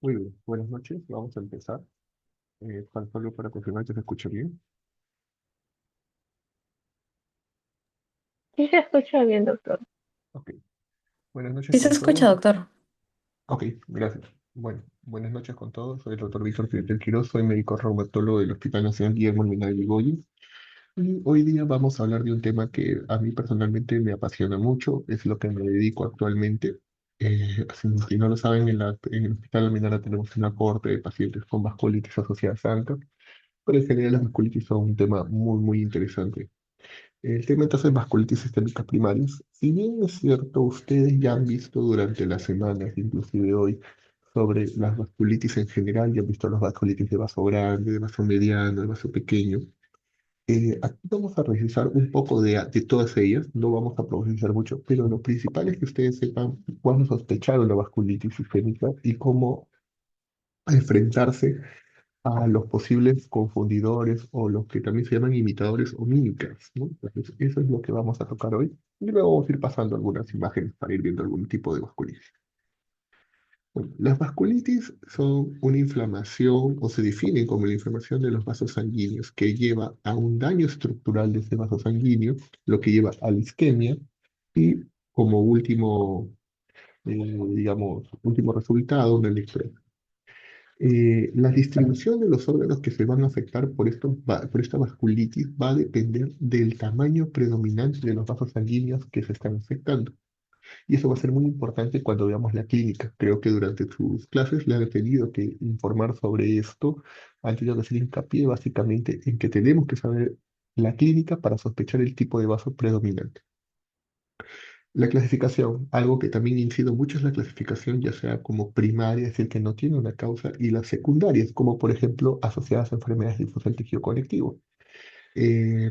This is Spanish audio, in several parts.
Muy bien, buenas noches. Vamos a empezar. Juan Pablo, para confirmar que se escucha bien. Sí se escucha bien, doctor. Ok. Buenas noches Sí se con escucha, todos. doctor. Ok, gracias. Bueno, buenas noches con todos. Soy el doctor Víctor Felipe Quiroz, soy médico reumatólogo del Hospital Nacional Guillermo Almirón Yrigoyen. Y hoy día vamos a hablar de un tema que a mí personalmente me apasiona mucho, es lo que me dedico actualmente. Si no lo saben, en el Hospital Almirón tenemos una cohorte de pacientes con vasculitis asociada a ANCA, pero en general las vasculitis son un tema muy interesante. El tema entonces es vasculitis sistémicas primarias. Si bien es cierto, ustedes ya han visto durante las semanas, inclusive hoy, sobre las vasculitis en general, ya han visto las vasculitis de vaso grande, de vaso mediano, de vaso pequeño. Aquí vamos a revisar un poco de todas ellas, no vamos a profundizar mucho, pero lo principal es que ustedes sepan cuándo sospechar una vasculitis sistémica y cómo enfrentarse a los posibles confundidores o los que también se llaman imitadores o mímicas, ¿no? Entonces, eso es lo que vamos a tocar hoy. Y luego vamos a ir pasando algunas imágenes para ir viendo algún tipo de vasculitis. Bueno, las vasculitis son una inflamación o se definen como la inflamación de los vasos sanguíneos que lleva a un daño estructural de ese vaso sanguíneo, lo que lleva a la isquemia y como último, digamos, último resultado, una electro. La distribución de los órganos que se van a afectar por esta vasculitis va a depender del tamaño predominante de los vasos sanguíneos que se están afectando. Y eso va a ser muy importante cuando veamos la clínica. Creo que durante sus clases le han tenido que informar sobre esto. Han tenido que hacer hincapié básicamente en que tenemos que saber la clínica para sospechar el tipo de vaso predominante. La clasificación, algo que también incido mucho es la clasificación, ya sea como primaria, es decir, que no tiene una causa, y las secundarias, como por ejemplo asociadas a enfermedades de difusión tejido conectivo.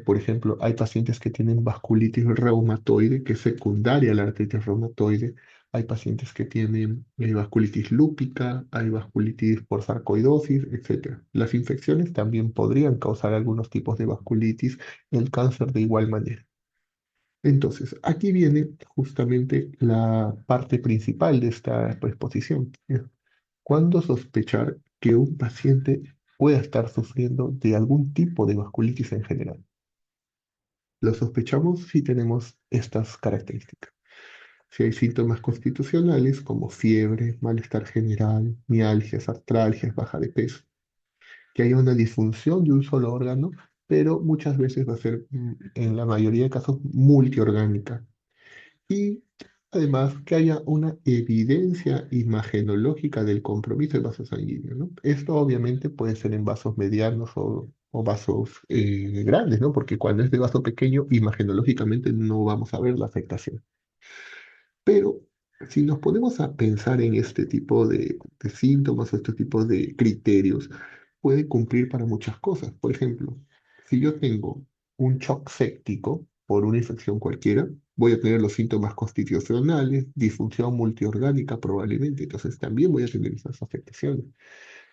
Por ejemplo, hay pacientes que tienen vasculitis reumatoide, que es secundaria a la artritis reumatoide. Hay pacientes que tienen vasculitis lúpica, hay vasculitis por sarcoidosis, etc. Las infecciones también podrían causar algunos tipos de vasculitis, el cáncer de igual manera. Entonces, aquí viene justamente la parte principal de esta exposición. ¿Cuándo sospechar que un paciente pueda estar sufriendo de algún tipo de vasculitis en general? Lo sospechamos si tenemos estas características. Si hay síntomas constitucionales como fiebre, malestar general, mialgias, artralgias, baja de peso, que haya una disfunción de un solo órgano, pero muchas veces va a ser, en la mayoría de casos, multiorgánica. Y además que haya una evidencia imagenológica del compromiso del vaso sanguíneo, ¿no? Esto obviamente puede ser en vasos medianos o vasos grandes, ¿no? Porque cuando es de vaso pequeño, imagenológicamente no vamos a ver la afectación. Pero si nos ponemos a pensar en este tipo de síntomas o este tipo de criterios, puede cumplir para muchas cosas. Por ejemplo, si yo tengo un shock séptico por una infección cualquiera, voy a tener los síntomas constitucionales, disfunción multiorgánica probablemente, entonces también voy a tener esas afectaciones.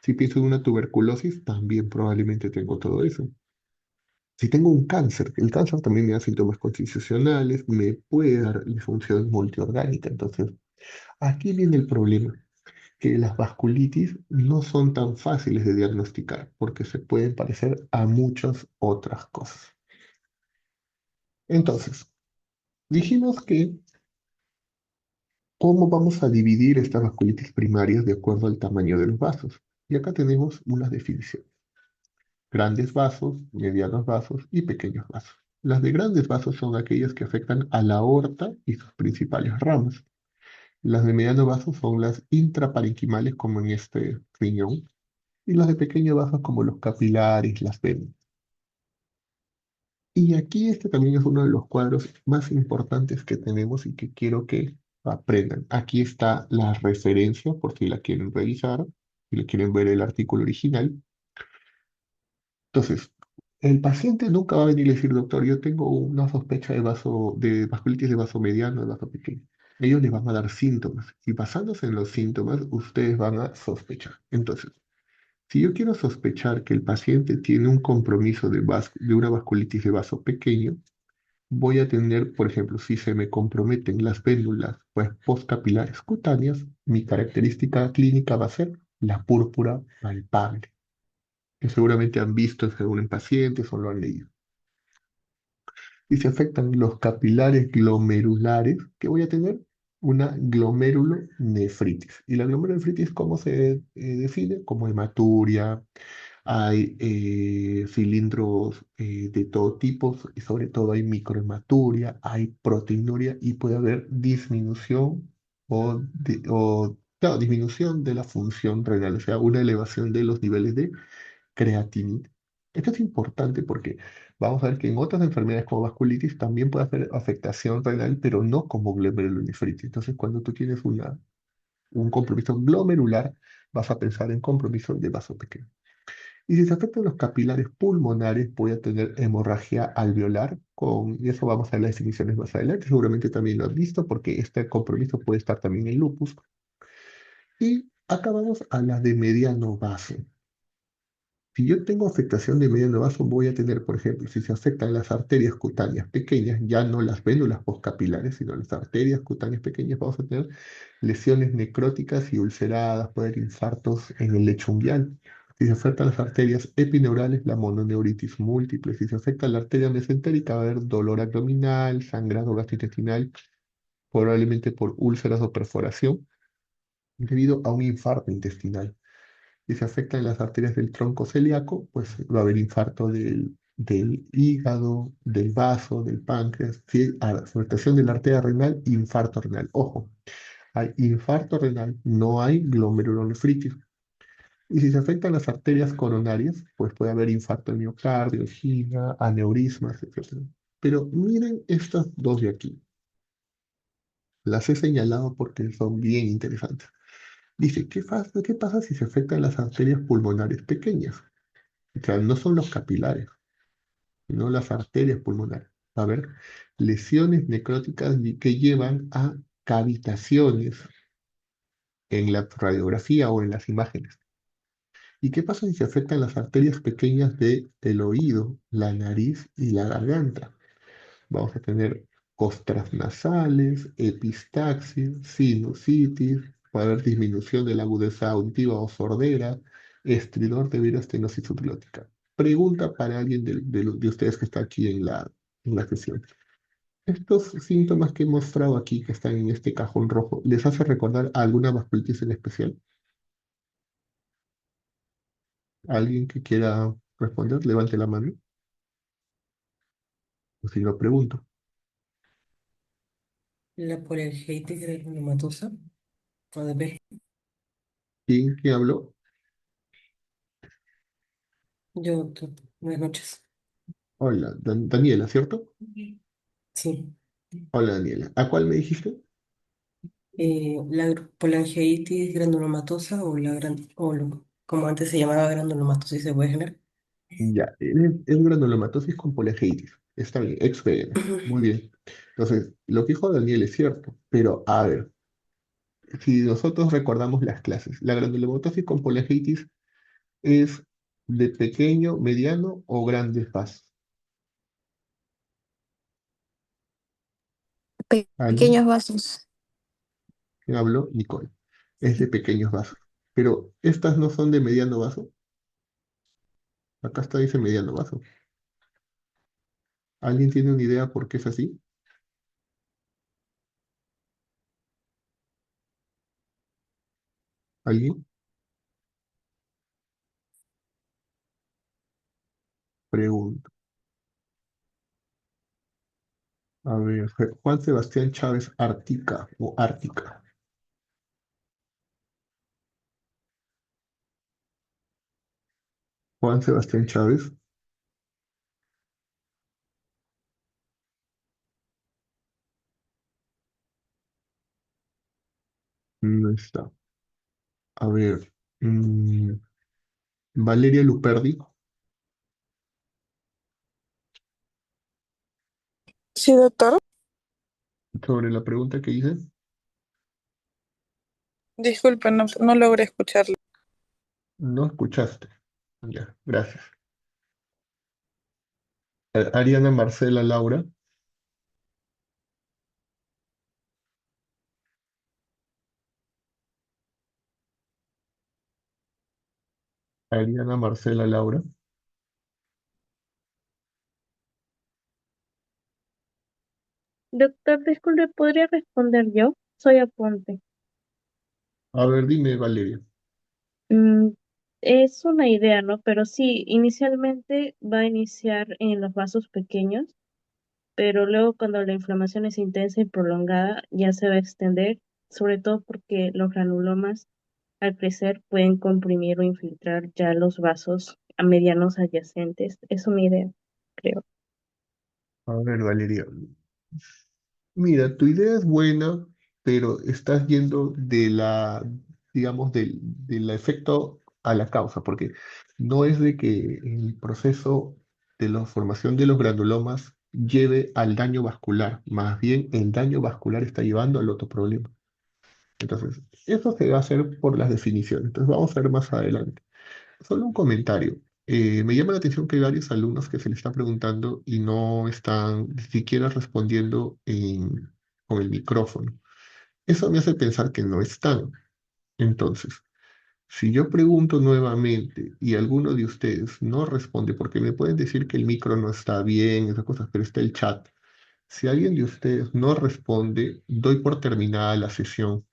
Si pienso en una tuberculosis, también probablemente tengo todo eso. Si tengo un cáncer, el cáncer también me da síntomas constitucionales, me puede dar disfunción multiorgánica. Entonces, aquí viene el problema, que las vasculitis no son tan fáciles de diagnosticar porque se pueden parecer a muchas otras cosas. Entonces, dijimos que cómo vamos a dividir estas vasculitis primarias de acuerdo al tamaño de los vasos. Y acá tenemos unas definiciones. Grandes vasos, medianos vasos y pequeños vasos. Las de grandes vasos son aquellas que afectan a la aorta y sus principales ramas. Las de mediano vaso son las intraparenquimales, como en este riñón, y las de pequeño vaso como los capilares, las venas. Y aquí este también es uno de los cuadros más importantes que tenemos y que quiero que aprendan. Aquí está la referencia por si la quieren revisar, si le quieren ver el artículo original. Entonces, el paciente nunca va a venir y decir, doctor, yo tengo una sospecha de vasculitis de vaso mediano, de vaso pequeño. Ellos les van a dar síntomas y basándose en los síntomas, ustedes van a sospechar. Entonces, si yo quiero sospechar que el paciente tiene un compromiso de una vasculitis de vaso pequeño, voy a tener, por ejemplo, si se me comprometen las vénulas pues, postcapilares cutáneas, mi característica clínica va a ser la púrpura palpable, que seguramente han visto según en pacientes o lo han leído. Y se afectan los capilares glomerulares, que voy a tener una glomerulonefritis. Y la glomerulonefritis, ¿cómo se define? Como hematuria, hay cilindros de todo tipo, y sobre todo hay microhematuria, hay proteinuria y puede haber disminución claro, disminución de la función renal, o sea, una elevación de los niveles de creatinina. Esto es importante porque vamos a ver que en otras enfermedades como vasculitis también puede haber afectación renal, pero no como glomerulonefritis. Entonces, cuando tú tienes un compromiso glomerular, vas a pensar en compromiso de vaso pequeño. Y si se afectan los capilares pulmonares, voy a tener hemorragia alveolar, y eso vamos a ver las definiciones más adelante. Seguramente también lo has visto porque este compromiso puede estar también en lupus. Y acá vamos a la de mediano vaso. Si yo tengo afectación de mediano vaso, voy a tener, por ejemplo, si se afectan las arterias cutáneas pequeñas, ya no las vénulas postcapilares, sino las arterias cutáneas pequeñas, vamos a tener lesiones necróticas y ulceradas, puede haber infartos en el lecho unguial. Si se afectan las arterias epineurales, la mononeuritis múltiple. Si se afecta la arteria mesentérica, va a haber dolor abdominal, sangrado gastrointestinal, probablemente por úlceras o perforación, debido a un infarto intestinal. Si se afectan las arterias del tronco celíaco, pues va a haber infarto del hígado, del vaso, del páncreas. Si hay afectación de la arteria renal, infarto renal. Ojo, hay infarto renal, no hay glomerulonefritis. Y si se afectan las arterias coronarias, pues puede haber infarto del miocardio, angina, aneurismas, etc. Pero miren estas dos de aquí. Las he señalado porque son bien interesantes. Dice, ¿qué pasa si se afectan las arterias pulmonares pequeñas? O sea, no son los capilares, sino las arterias pulmonares. Va a haber lesiones necróticas que llevan a cavitaciones en la radiografía o en las imágenes. ¿Y qué pasa si se afectan las arterias pequeñas del oído, la nariz y la garganta? Vamos a tener costras nasales, epistaxis, sinusitis, puede haber disminución de la agudeza auditiva o sordera, estridor debido a estenosis subglótica. Pregunta para alguien de ustedes que está aquí en la sesión. Estos síntomas que he mostrado aquí, que están en este cajón rojo, ¿les hace recordar a alguna vasculitis en especial? ¿Alguien que quiera responder? Levante la mano. O si lo pregunto. La polargeitis granulomatosa, o de B. ¿Quién habló? Buenas noches. Hola, Daniela, ¿cierto? Sí. Hola, Daniela. ¿A cuál me dijiste? La polargeitis granulomatosa como antes se llamaba granulomatosis de Wegener. Ya, es granulomatosis con poliangiitis. Está bien, XPN. Muy bien. Entonces, lo que dijo Daniel es cierto, pero a ver, si nosotros recordamos las clases, la granulomatosis con poliangiitis es de pequeño, mediano o grandes vasos. ¿Alguien? Pequeños vasos. ¿Quién habló? Nicole. Es de pequeños vasos. Pero estas no son de mediano vaso. Acá está, dice mediano vaso. ¿Alguien tiene una idea por qué es así? ¿Alguien? Pregunto. A ver, Juan Sebastián Chávez Artica o Ártica. Juan Sebastián Chávez no está. A ver, mm, Valeria Luperdi, Sí, doctor. sobre la pregunta que hice, Disculpe, no logré escucharlo. no escuchaste. Ya, gracias. Ariana Marcela Laura, Ariana, Marcela, Laura. Doctor, disculpe, ¿podría responder yo? Soy Aponte. A ver, dime, Valeria. Mm, es una idea, ¿no? Pero sí, inicialmente va a iniciar en los vasos pequeños, pero luego cuando la inflamación es intensa y prolongada, ya se va a extender, sobre todo porque los granulomas al crecer pueden comprimir o infiltrar ya los vasos a medianos adyacentes. Es una idea, creo. A ver, Valeria. Mira, tu idea es buena, pero estás yendo digamos, del efecto a la causa, porque no es de que el proceso de la formación de los granulomas lleve al daño vascular, más bien el daño vascular está llevando al otro problema. Entonces, eso se va a hacer por las definiciones. Entonces, vamos a ver más adelante. Solo un comentario. Me llama la atención que hay varios alumnos que se le están preguntando y no están ni siquiera respondiendo con el micrófono. Eso me hace pensar que no están. Entonces, si yo pregunto nuevamente y alguno de ustedes no responde, porque me pueden decir que el micro no está bien, esas cosas, pero está el chat. Si alguien de ustedes no responde, doy por terminada la sesión.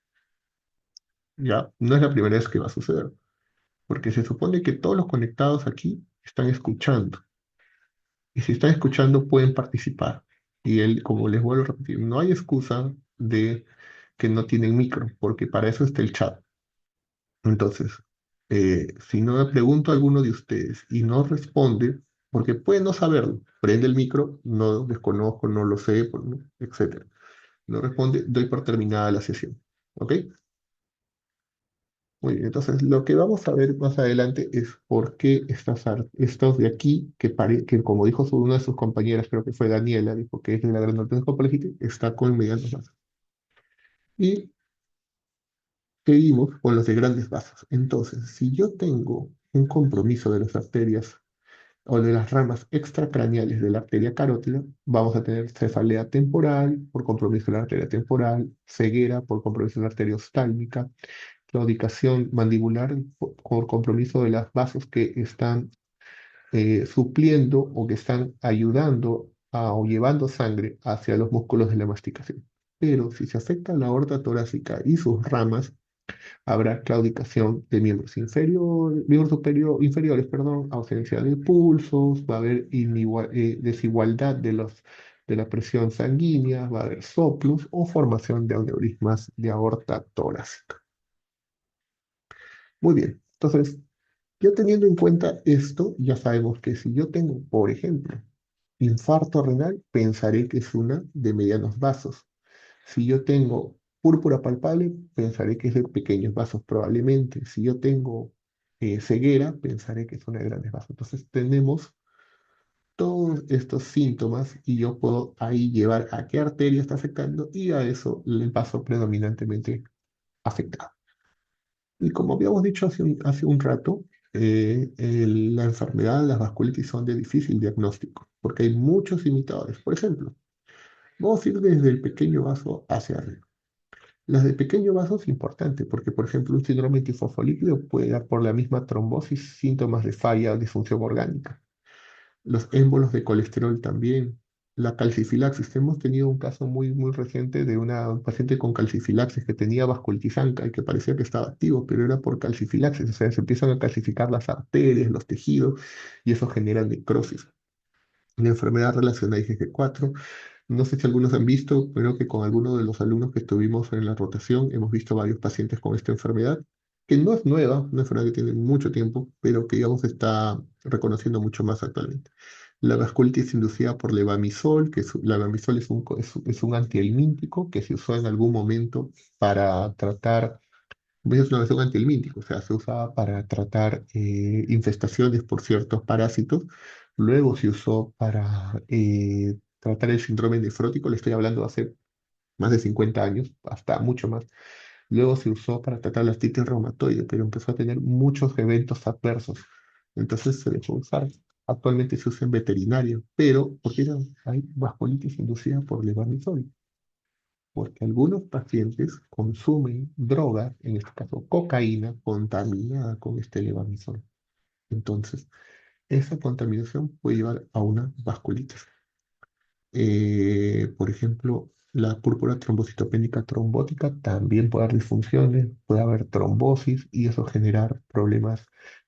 Ya, no es la primera vez que va a suceder, porque se supone que todos los conectados aquí están escuchando. Y si están escuchando, pueden participar. Y él, como les vuelvo a repetir, no hay excusa de que no tienen micro, porque para eso está el chat. Entonces, si no le pregunto a alguno de ustedes y no responde, porque puede no saberlo, prende el micro, no desconozco, no lo sé, etcétera. No responde, doy por terminada la sesión. ¿Ok? Muy bien, entonces lo que vamos a ver más adelante es por qué estos de aquí, que como dijo una de sus compañeras, creo que fue Daniela, dijo que es de la granulopatía coprolítica, está con medianos vasos. Y seguimos con los de grandes vasos. Entonces, si yo tengo un compromiso de las arterias o de las ramas extracraneales de la arteria carótida, vamos a tener cefalea temporal por compromiso de la arteria temporal, ceguera por compromiso de la arteria oftálmica, claudicación mandibular por compromiso de los vasos que están supliendo o que están ayudando o llevando sangre hacia los músculos de la masticación. Pero si se afecta la aorta torácica y sus ramas, habrá claudicación de inferiores, perdón, ausencia de pulsos, va a haber desigualdad de la presión sanguínea, va a haber soplos o formación de aneurismas de aorta torácica. Muy bien, entonces, yo teniendo en cuenta esto, ya sabemos que si yo tengo, por ejemplo, infarto renal, pensaré que es una de medianos vasos. Si yo tengo púrpura palpable, pensaré que es de pequeños vasos probablemente. Si yo tengo ceguera, pensaré que es una de grandes vasos. Entonces tenemos todos estos síntomas y yo puedo ahí llevar a qué arteria está afectando y a eso el vaso predominantemente afectado. Y como habíamos dicho hace un rato, la enfermedad de las vasculitis son de difícil diagnóstico, porque hay muchos imitadores. Por ejemplo, vamos a ir desde el pequeño vaso hacia arriba. Las de pequeño vaso es importante, porque, por ejemplo, un síndrome antifosfolípido puede dar por la misma trombosis síntomas de falla o disfunción orgánica. Los émbolos de colesterol también. La calcifilaxis. Hemos tenido un caso muy reciente de una paciente con calcifilaxis que tenía vasculitis ANCA y que parecía que estaba activo, pero era por calcifilaxis. O sea, se empiezan a calcificar las arterias, los tejidos, y eso genera necrosis. La enfermedad relacionada a IgG4. No sé si algunos han visto, pero que con algunos de los alumnos que estuvimos en la rotación hemos visto varios pacientes con esta enfermedad, que no es nueva, una enfermedad que tiene mucho tiempo, pero que digamos está reconociendo mucho más actualmente. La vasculitis inducida por levamisol, la levamisol es un antihelmíntico que se usó en algún momento para tratar, es una versión antihelmíntico, o sea, se usaba para tratar infestaciones por ciertos parásitos. Luego se usó para tratar el síndrome nefrótico, le estoy hablando hace más de 50 años, hasta mucho más. Luego se usó para tratar la artritis reumatoide, pero empezó a tener muchos eventos adversos. Entonces se dejó usar. Actualmente se usa en veterinario, pero ¿por qué hay vasculitis inducida por levamisol? Porque algunos pacientes consumen drogas, en este caso cocaína, contaminada con este levamisol. Entonces, esa contaminación puede llevar a una vasculitis. Por ejemplo, la púrpura trombocitopénica trombótica también puede dar disfunciones, puede haber trombosis y eso generar problemas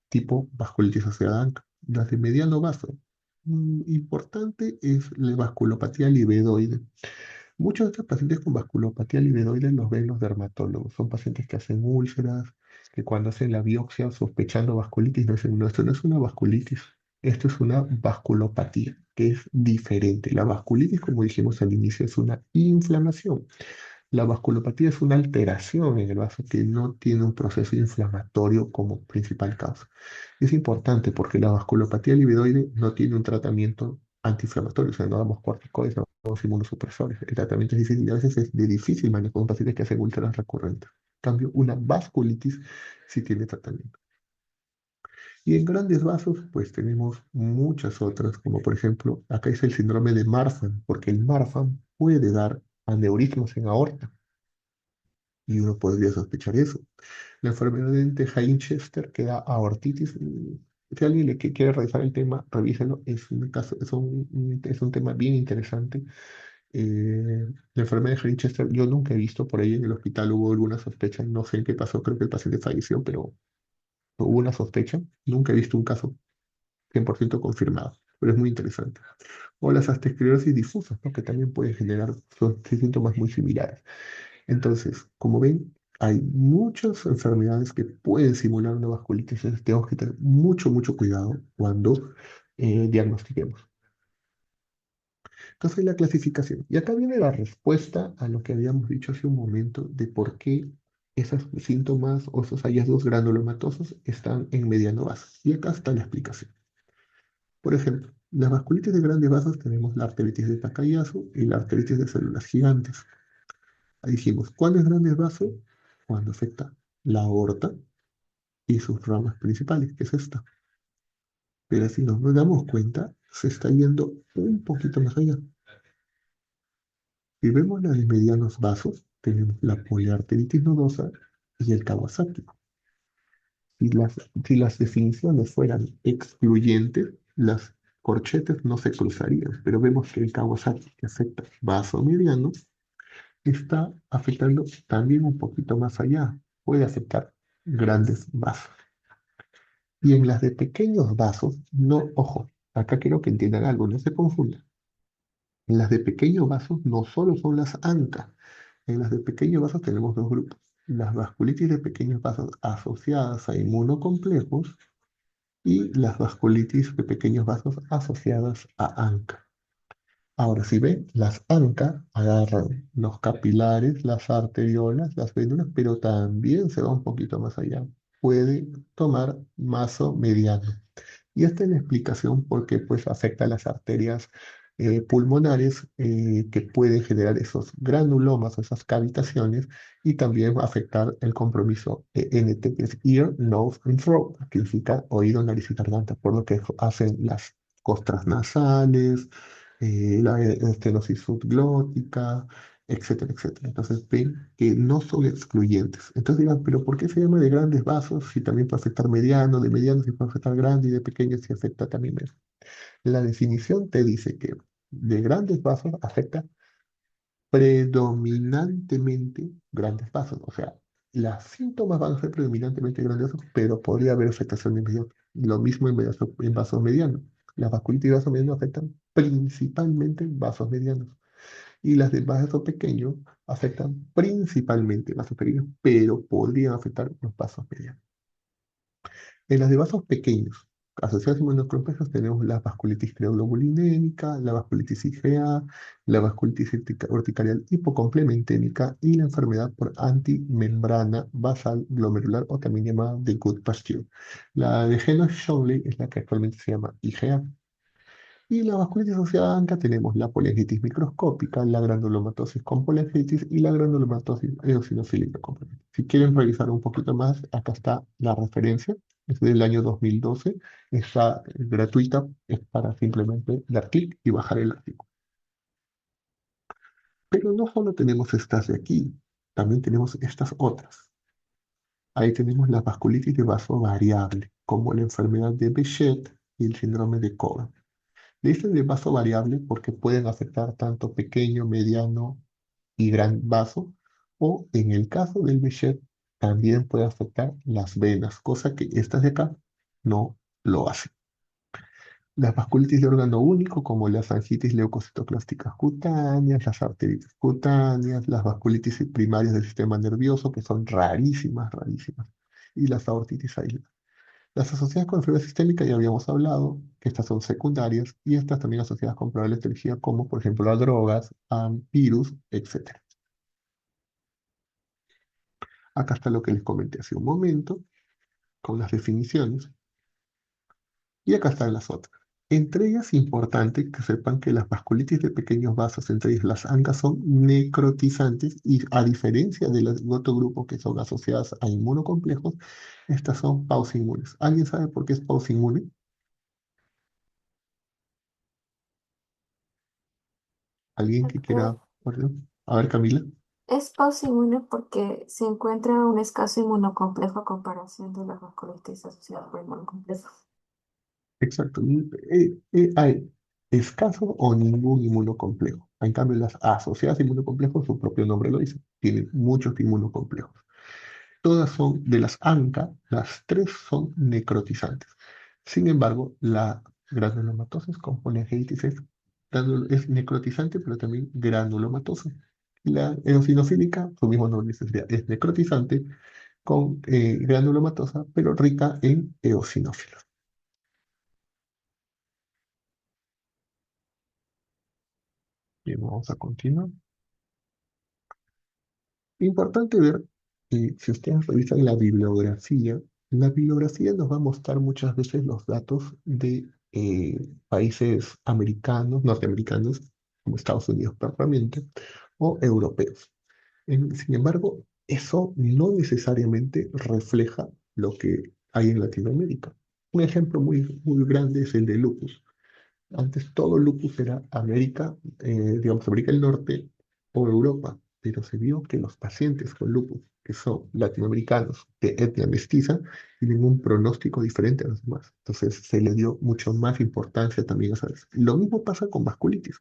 tipo vasculitis asociada a ANCA. Las de mediano vaso, importante es la vasculopatía livedoide. Muchos de estos pacientes con vasculopatía livedoide los ven los dermatólogos. Son pacientes que hacen úlceras, que cuando hacen la biopsia sospechando vasculitis, no dicen, no, esto no es una vasculitis, esto es una vasculopatía, que es diferente. La vasculitis, como dijimos al inicio, es una inflamación. La vasculopatía es una alteración en el vaso que no tiene un proceso inflamatorio como principal causa. Es importante porque la vasculopatía livedoide no tiene un tratamiento antiinflamatorio, o sea, no damos corticoides, no damos inmunosupresores. El tratamiento es difícil y a veces es de difícil manejo con pacientes que hacen úlceras recurrentes. En cambio, una vasculitis sí tiene tratamiento. Y en grandes vasos, pues tenemos muchas otras, como por ejemplo, acá es el síndrome de Marfan, porque el Marfan puede dar aneurismas en aorta y uno podría sospechar eso. La enfermedad de Heinchester que da aortitis. Si alguien quiere revisar el tema, revíselo. Es un caso, es un tema bien interesante. La enfermedad de Heinchester, yo nunca he visto por ahí en el hospital, hubo alguna sospecha, no sé en qué pasó, creo que el paciente falleció, pero hubo una sospecha. Nunca he visto un caso 100% confirmado, pero es muy interesante. O las asclerosis difusas, ¿no? Que también pueden generar síntomas muy similares. Entonces, como ven, hay muchas enfermedades que pueden simular una vasculitis, entonces tenemos que tener mucho, mucho cuidado cuando diagnostiquemos. Entonces, la clasificación. Y acá viene la respuesta a lo que habíamos dicho hace un momento de por qué esos síntomas o esos hallazgos granulomatosos están en mediano vaso. Y acá está la explicación. Por ejemplo, las vasculitis de grandes vasos tenemos la arteritis de Takayasu y la arteritis de células gigantes. Ahí dijimos, ¿cuándo es grandes vasos? Cuando afecta la aorta y sus ramas principales, que es esta. Pero si nos damos cuenta, se está yendo un poquito más allá. Si vemos la de medianos vasos, tenemos la poliarteritis nodosa y el Kawasaki. Si las definiciones fueran excluyentes, las corchetes no se cruzarían, pero vemos que el Kawasaki, que afecta vaso mediano, está afectando también un poquito más allá. Puede afectar grandes vasos. Y en las de pequeños vasos, no, ojo, acá quiero que entiendan algo, no se confundan. En las de pequeños vasos no solo son las ANCA, en las de pequeños vasos tenemos dos grupos. Las vasculitis de pequeños vasos asociadas a inmunocomplejos y las vasculitis de pequeños vasos asociadas a ANCA. Ahora, si ven, las ANCA agarran los capilares, las arteriolas, las vénulas, pero también se va un poquito más allá. Puede tomar maso mediano. Y esta es la explicación por qué pues, afecta a las arterias pulmonares que pueden generar esos granulomas o esas cavitaciones y también va a afectar el compromiso ENT, que es Ear, Nose and Throat, que significa oído, nariz y garganta, por lo que hacen las costras nasales, la estenosis subglótica, etcétera, etcétera. Entonces ven que no son excluyentes. Entonces dirán, pero ¿por qué se llama de grandes vasos si también puede afectar mediano, de mediano si puede afectar grande y de pequeño si afecta también menos? La definición te dice que de grandes vasos afecta predominantemente grandes vasos. O sea, los síntomas van a ser predominantemente grandes vasos, pero podría haber afectación en mediano. Lo mismo en vasos medianos. Las vasculitis de vasos medianos afectan principalmente vasos medianos. Y las de vaso pequeño afectan principalmente vasos pequeños, pero podrían afectar los vasos medianos. En las de vasos pequeños, asociadas a inmunocomplejos, tenemos la vasculitis creoglobulinémica, la vasculitis IgA, la vasculitis urticarial hipocomplementémica y la enfermedad por antimembrana basal glomerular o también llamada de Good-Pasteur. La de Henoch-Schönlein es la que actualmente se llama IgA. Y la vasculitis asociada a ANCA tenemos la poliangitis microscópica, la granulomatosis con poliangitis y la granulomatosis eosinofílica con poliangitis. Si quieren revisar un poquito más, acá está la referencia, es del año 2012, está gratuita, es para simplemente dar clic y bajar el artículo. Pero no solo tenemos estas de aquí, también tenemos estas otras. Ahí tenemos la vasculitis de vaso variable. como la enfermedad de Behçet y el síndrome de Cohen. Le dicen de vaso variable porque pueden afectar tanto pequeño, mediano y gran vaso, o en el caso del Behçet también puede afectar las venas, cosa que estas de acá no lo hacen. Las vasculitis de órgano único, como las angitis leucocitoclásticas cutáneas, las arteritis cutáneas, las vasculitis primarias del sistema nervioso, que son rarísimas, rarísimas, y las aortitis aisladas. Las asociadas con enfermedad sistémica ya habíamos hablado, que estas son secundarias, y estas también asociadas con probables cirugía, como por ejemplo las drogas, virus, etc. Acá está lo que les comenté hace un momento, con las definiciones. Y acá están las otras. Entre ellas, importante que sepan que las vasculitis de pequeños vasos, entre ellas las ANCA, son necrotizantes y a diferencia de los otros grupos que son asociadas a inmunocomplejos, estas son pausinmunes. ¿Alguien sabe por qué es pausinmune? ¿Alguien que Porque quiera? Perdón. A ver, Camila. es pausinmune porque se encuentra un escaso inmunocomplejo a comparación de las vasculitis asociadas por inmunocomplejos. Exacto. Hay escaso o ningún inmunocomplejo. En cambio, las asociadas a inmunocomplejos, su propio nombre lo dice, tienen muchos inmunocomplejos. Todas son de las ANCA, las tres son necrotizantes. Sin embargo, la granulomatosis con polyangiitis es necrotizante, pero también granulomatosa. La eosinofílica, su mismo nombre dice, es necrotizante con granulomatosa, pero rica en eosinófilos. Bien, vamos a continuar. Importante ver, si ustedes revisan la bibliografía nos va a mostrar muchas veces los datos de países americanos, norteamericanos, como Estados Unidos propiamente, o europeos. Sin embargo, eso no necesariamente refleja lo que hay en Latinoamérica. Un ejemplo muy grande es el de lupus. Antes todo lupus era América, digamos, América del Norte o Europa, pero se vio que los pacientes con lupus, que son latinoamericanos de etnia mestiza, tienen un pronóstico diferente a los demás. Entonces se le dio mucho más importancia también a esa vez. Lo mismo pasa con vasculitis.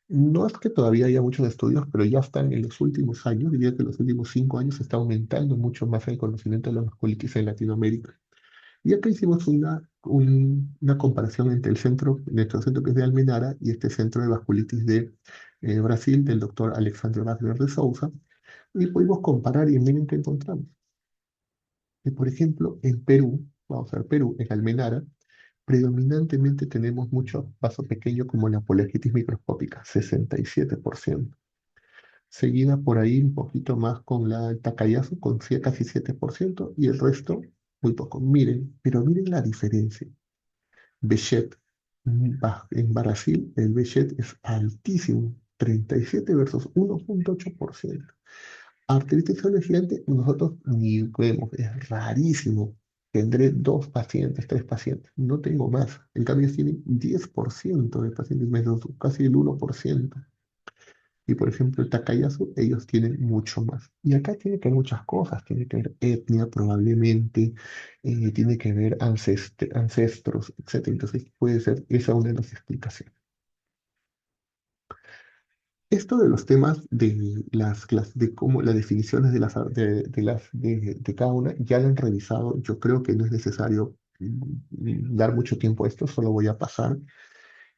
No es que todavía haya muchos estudios, pero ya están en los últimos años, diría que en los últimos 5 años se está aumentando mucho más el conocimiento de la vasculitis en Latinoamérica. Y acá hicimos una comparación entre nuestro centro que es de Almenara y este centro de vasculitis de Brasil del doctor Alexandre Wagner de Souza, y pudimos comparar y miren qué encontramos. Que, por ejemplo, en Perú, vamos a ver, Perú, en Almenara, predominantemente tenemos mucho vaso pequeño como la poliartritis microscópica, 67%. Seguida por ahí un poquito más con la Takayasu, con casi 7%, y el resto muy poco. Miren, pero miren la diferencia. Behçet, en Brasil, el Behçet es altísimo, 37 versus 1,8%. Arteritis gigante, nosotros ni vemos, es rarísimo. Tendré 2 pacientes, 3 pacientes, no tengo más. En cambio, ellos tienen 10% de pacientes menos, casi el 1%. Y por ejemplo, el Takayasu, ellos tienen mucho más. Y acá tiene que ver muchas cosas, tiene que ver etnia probablemente, tiene que ver ancestros, etc. Entonces puede ser esa una de las explicaciones. Esto de los temas de de cómo las definiciones de cada una ya lo han revisado. Yo creo que no es necesario dar mucho tiempo a esto, solo voy a pasar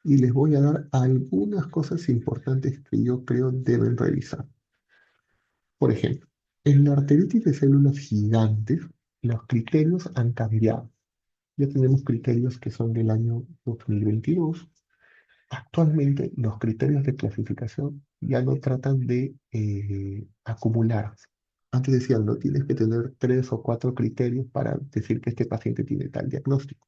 y les voy a dar algunas cosas importantes que yo creo deben revisar. Por ejemplo, en la arteritis de células gigantes, los criterios han cambiado. Ya tenemos criterios que son del año 2022. Actualmente, los criterios de clasificación ya no tratan de acumular. Antes decían, no tienes que tener 3 o 4 criterios para decir que este paciente tiene tal diagnóstico.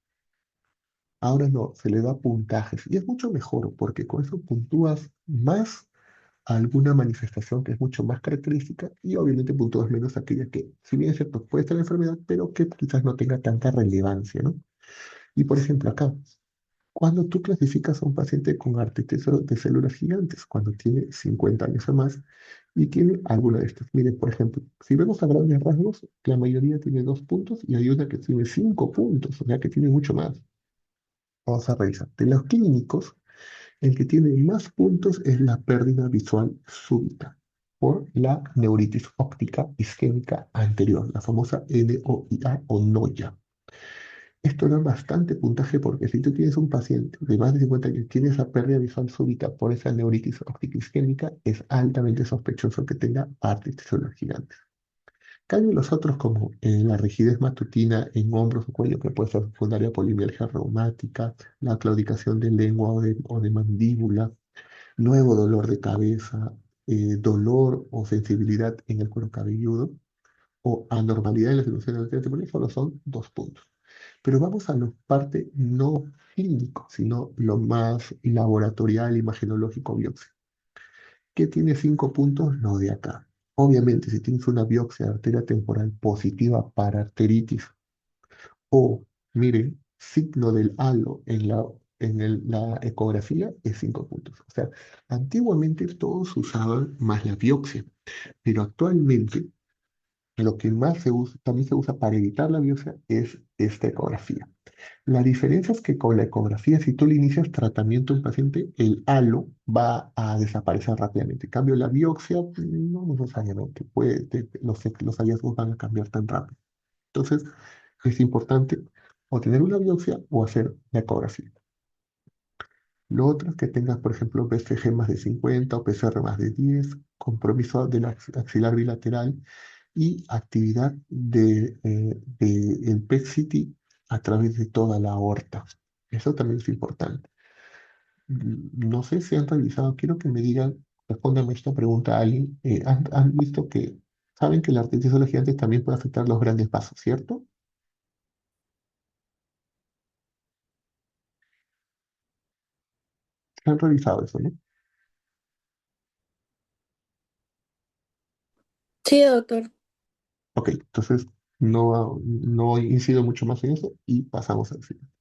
Ahora no, se le da puntajes y es mucho mejor porque con eso puntúas más a alguna manifestación que es mucho más característica y obviamente puntúas menos aquella que, si bien es cierto, puede estar la enfermedad, pero que quizás no tenga tanta relevancia, ¿no? Y por ejemplo, acá, Cuando tú clasificas a un paciente con artritis de células gigantes, cuando tiene 50 años o más y tiene alguna de estas. Miren, por ejemplo, si vemos a grandes rasgos, la mayoría tiene 2 puntos y hay una que tiene 5 puntos, o sea que tiene mucho más. Vamos a revisar. De los clínicos, el que tiene más puntos es la pérdida visual súbita por la neuritis óptica isquémica anterior, la famosa NOIA o NOIA. Esto da bastante puntaje porque si tú tienes un paciente de más de 50 años que tiene esa pérdida visual súbita por esa neuritis óptica isquémica, es altamente sospechoso que tenga artritis gigantes. Cambio los otros como la rigidez matutina en hombros o cuello, que puede ser secundaria polimialgia reumática, la claudicación de lengua o de mandíbula, nuevo dolor de cabeza, dolor o sensibilidad en el cuero cabelludo o anormalidad en la ejecución del tren, solo son 2 puntos. Pero vamos a la parte no clínico, sino lo más laboratorial, imagenológico, biopsia. ¿Qué tiene 5 puntos? Lo de acá. Obviamente, si tienes una biopsia de arteria temporal positiva para arteritis o, miren, signo del halo la ecografía es 5 puntos. O sea, antiguamente todos usaban más la biopsia, pero actualmente lo que más se usa, también se usa para evitar la biopsia es esta ecografía. La diferencia es que con la ecografía, si tú le inicias tratamiento a un paciente, el halo va a desaparecer rápidamente. En cambio, la biopsia, no necesariamente, los hallazgos van a cambiar tan rápido. Entonces, es importante o tener una biopsia o hacer la ecografía. Lo otro es que tengas, por ejemplo, BCG más de 50 o PCR más de 10, compromiso del axilar bilateral y actividad el PET-CT a través de toda la aorta. Eso también es importante. No sé si han revisado, quiero que me digan, respóndanme esta pregunta a alguien. Han visto saben que la artritis de los gigantes también puede afectar los grandes vasos, ¿cierto? Han revisado eso, ¿no? Sí, doctor. Ok, entonces no incido mucho más en eso y pasamos al siguiente.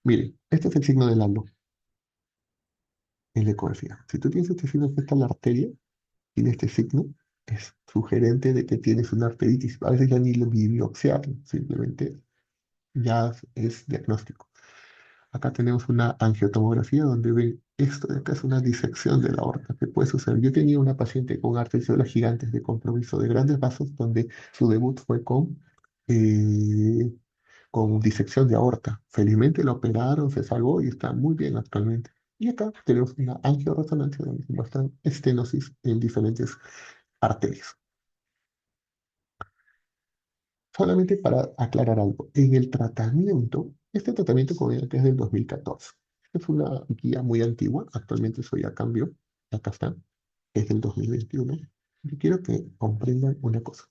Mire, este es el signo del halo en la ecografía. Si tú tienes este signo que está en la arteria, tiene este signo, es sugerente de que tienes una arteritis. A veces ya ni lo biopsiar, simplemente ya es diagnóstico. Acá tenemos una angiotomografía donde ven esto de acá es una disección de la aorta que puede suceder. Yo tenía una paciente con arteriolas gigantes de compromiso de grandes vasos donde su debut fue eh, con disección de aorta. Felizmente la operaron, se salvó y está muy bien actualmente. Y acá tenemos una angioresonancia donde se muestran estenosis en diferentes arterias. Solamente para aclarar algo, en el tratamiento, este tratamiento como que es del 2014. Es una guía muy antigua, actualmente eso ya cambió, acá está, es del 2021. Yo quiero que comprendan una cosa.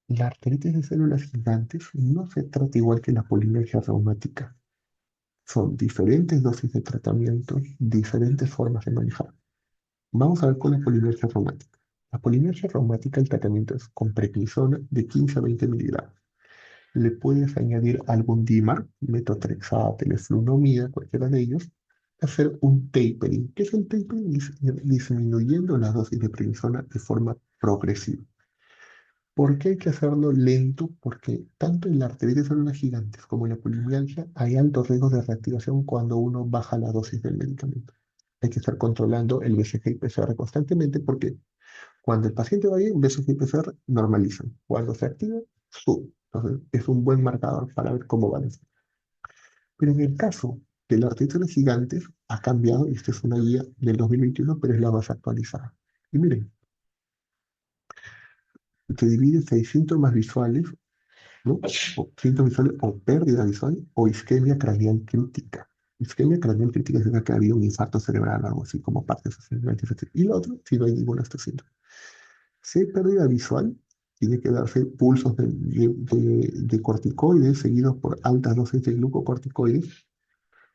La arteritis de células gigantes no se trata igual que la polimergia reumática. Son diferentes dosis de tratamiento, diferentes formas de manejar. Vamos a ver con la polimergia reumática. La polimergia reumática, el tratamiento es con prednisona de 15 a 20 miligramos. Le puedes añadir algún DIMAR, metotrexato, leflunomida, cualquiera de ellos, hacer un tapering. ¿Qué es el tapering? Disminuyendo la dosis de prednisona de forma progresiva. ¿Por qué hay que hacerlo lento? Porque tanto en la arteritis de células gigantes como en la polimialgia hay altos riesgos de reactivación cuando uno baja la dosis del medicamento. Hay que estar controlando el BCG y PCR constantemente porque cuando el paciente va bien, BCG y PCR normalizan. Cuando se activa, sube. Entonces, es un buen marcador para ver cómo van. Pero en el caso de la artritis de los gigantes, ha cambiado, y esta es una guía del 2021, pero es la más actualizada. Y miren, se divide en 6 síntomas visuales, ¿no? O síntomas visuales o pérdida visual o isquemia craneal crítica. Isquemia craneal crítica es que ha habido un infarto cerebral o algo así como parte de esa manifestación. Y lo otro, si no hay ninguno de estos síntomas. Si hay pérdida visual, tiene que darse pulsos de corticoides seguidos por altas dosis de glucocorticoides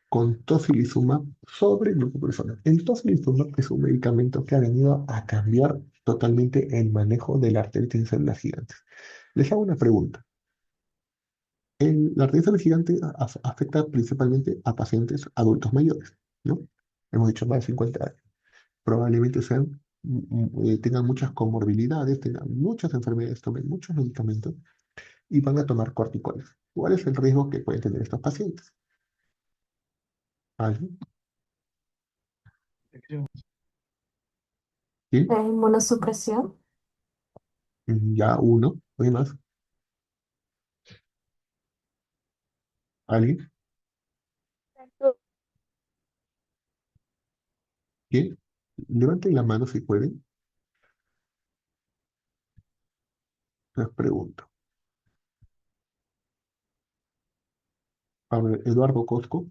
con tocilizumab sobre glucocorticoides. El tocilizumab es un medicamento que ha venido a cambiar totalmente el manejo de la arteritis en células gigantes. Les hago una pregunta. La artritis gigante afecta principalmente a pacientes adultos mayores, ¿no? Hemos dicho más de 50 años. Probablemente tengan muchas comorbilidades, tengan muchas enfermedades, tomen muchos medicamentos y van a tomar corticoides. ¿Cuál es el riesgo que pueden tener estos pacientes? ¿Alguien? ¿Sí? La inmunosupresión, Ya uno, no hay más. ¿Alguien? ¿Quién? Levanten la mano si pueden. Les pregunto. A ver, Eduardo Cosco.